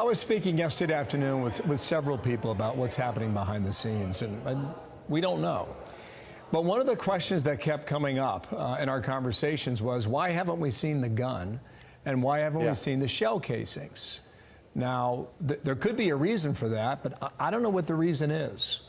I was speaking yesterday afternoon with several people about what's happening behind the scenes, and we don't know. But one of the questions that kept coming up in our conversations was, why haven't we seen the gun, and why haven't we seen the shell casings? Now, there could be a reason for that, but I don't know what the reason is.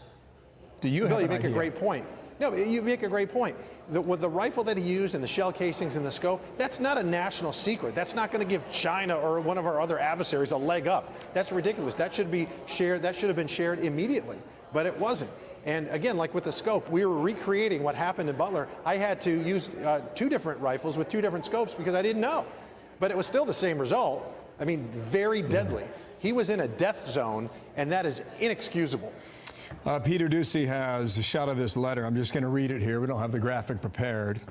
Do you have an idea? Bill, you make a great point. No, you make a great point. With the rifle that he used and the shell casings and the scope, that's not a national secret. That's not going to give China or one of our other adversaries a leg up. That's ridiculous. That should be shared. That should have been shared immediately, but it wasn't. And again, like with the scope, we were recreating what happened in Butler. I had to use 2 different rifles with 2 different scopes because I didn't know, but it was still the same result. I mean, very deadly. He was in a death zone, and that is inexcusable. Peter Ducey has a shot of this letter. I'm just going to read it here. We don't have the graphic prepared.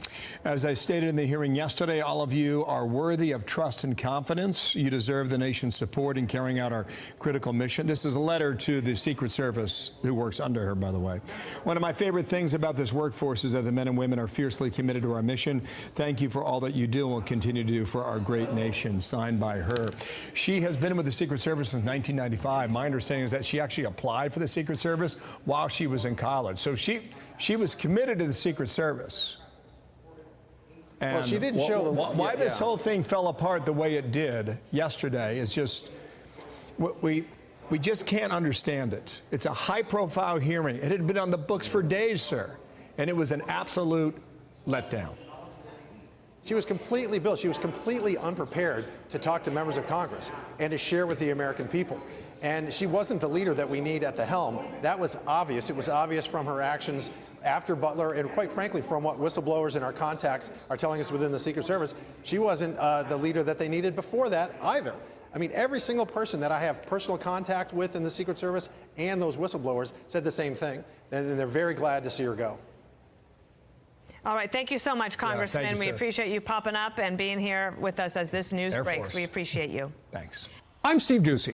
As I stated in the hearing yesterday, all of you are worthy of trust and confidence. You deserve the nation's support in carrying out our critical mission. This is a letter to the Secret Service, who works under her, by the way. One of my favorite things about this workforce is that the men and women are fiercely committed to our mission. Thank you for all that you do and will continue to do for our great nation. Signed by her. She has been with the Secret Service since 1995. My understanding is that she actually applied for the Secret Service while she was in college. So she was committed to the Secret Service. And well, she didn't show the why this whole thing fell apart the way it did yesterday is just we just can't understand it. It's a high-profile hearing. It had been on the books for days, sir, and it was an absolute letdown. She was completely, Bill, she was completely unprepared to talk to members of Congress and to share with the American people. And she wasn't the leader that we need at the helm. That was obvious. It was obvious from her actions after Butler, and quite frankly, from what whistleblowers and our contacts are telling us within the Secret Service. She wasn't the leader that they needed before that either. I mean, every single person that I have personal contact with in the Secret Service and those whistleblowers said the same thing, and they're very glad to see her go. All right. Thank you so much, Congressman. We appreciate you popping up and being here with us as this news breaks. We appreciate you. Thanks. I'm Steve Ducey.